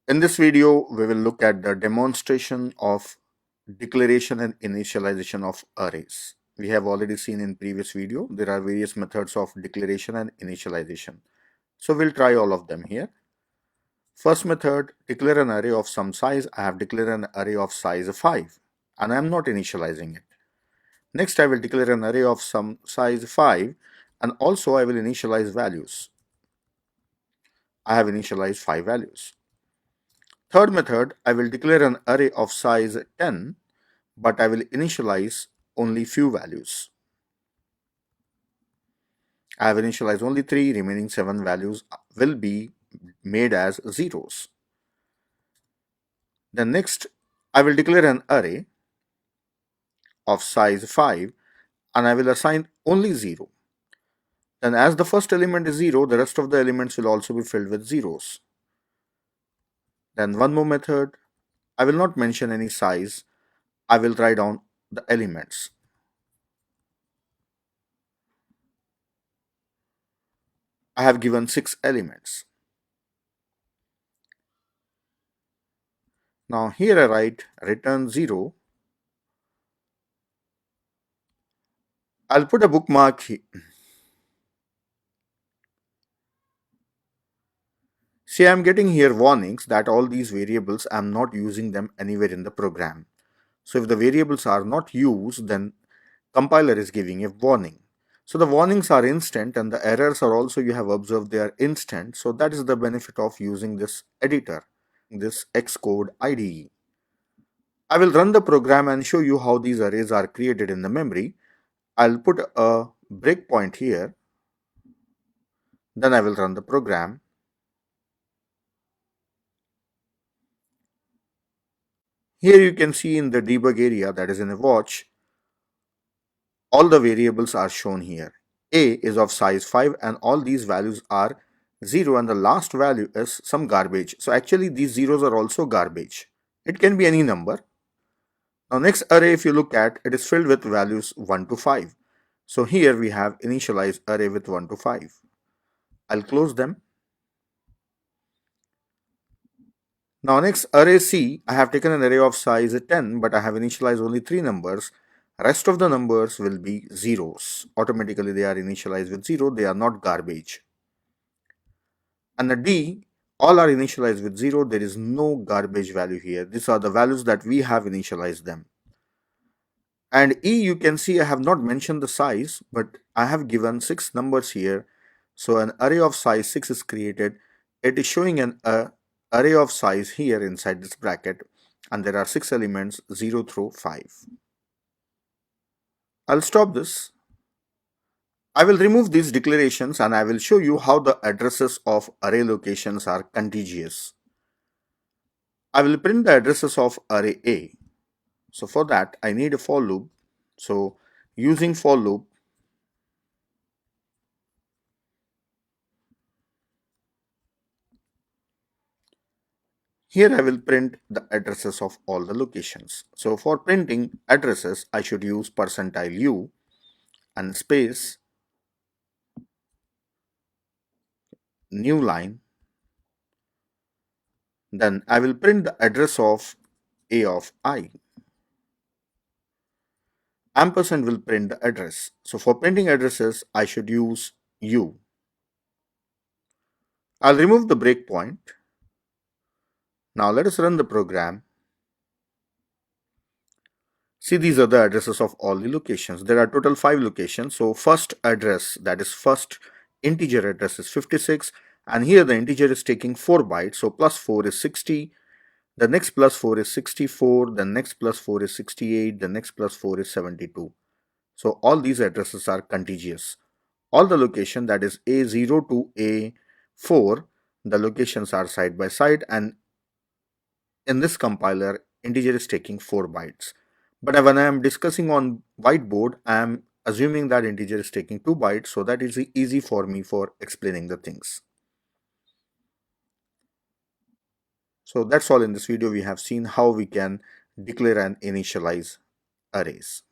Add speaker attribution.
Speaker 1: In this video, we will look at the demonstration of declaration and initialization of arrays. We have already seen in previous video, there are various methods of declaration and initialization. So we'll try all of them here. First method, declare an array of some size. I have declared an array of size 5 and I am not initializing it. Next, I will declare an array of some size 5 and also I will initialize values. I have initialized 5 values. Third method, I will declare an array of size 10, but I will initialize only few values. I have initialized only 3, remaining 7 values will be made as zeros. Then next, I will declare an array of size 5 and I will assign only 0. Then as the first element is 0, the rest of the elements will also be filled with zeros. Then one more method, I will not mention any size, I will write down the elements. I have given 6 elements. Now here I write return 0. I'll put a bookmark here. See, I'm getting here warnings that all these variables, I'm not using them anywhere in the program. So if the variables are not used, then compiler is giving a warning. So the warnings are instant and the errors are also, you have observed, they are instant. So that is the benefit of using this editor, this Xcode IDE. I will run the program and show you how these arrays are created in the memory. I'll put a breakpoint here. Then I will run the program. Here you can see in the debug area, that is in a watch, all the variables are shown here. A is of size 5 and all these values are 0 and the last value is some garbage. So actually these zeros are also garbage. It can be any number. Now next array, if you look at, it is filled with values 1 to 5. So here we have initialized array with 1 to 5. I'll close them. Now next array C, I have taken an array of size 10 but I have initialized only 3 numbers. Rest of the numbers will be zeros. Automatically they are initialized with 0, they are not garbage. And the D, all are initialized with 0, there is no garbage value here. These are the values that we have initialized them. And E, you can see I have not mentioned the size, but I have given 6 numbers here. So an array of size 6 is created. It is showing an array of size here inside this bracket, and there are 6 elements 0 through 5. I'll stop this. I will remove these declarations and I will show you how the addresses of array locations are contiguous. I will print the addresses of array A. So for that I need a for loop. So using for loop, here I will print the addresses of all the locations. So for printing addresses, I should use %u and space, new line. Then I will print the address of A of I. Ampersand will print the address. So for printing addresses, I should use u. I'll remove the breakpoint. Now let us run the program. See, these are the addresses of all the locations. There are total 5 locations. So first address, that is first integer address, is 56. And here the integer is taking 4 bytes. So plus 4 is 60. The next plus 4 is 64. The next plus 4 is 68. The next plus 4 is 72. So all these addresses are contiguous. All the location, that is A0 to A4, the locations are side by side, and in this compiler, integer is taking 4 bytes. But when I am discussing on whiteboard, I am assuming that integer is taking 2 bytes, so that is easy for me for explaining the things. So that's all in this video. We have seen how we can declare and initialize arrays.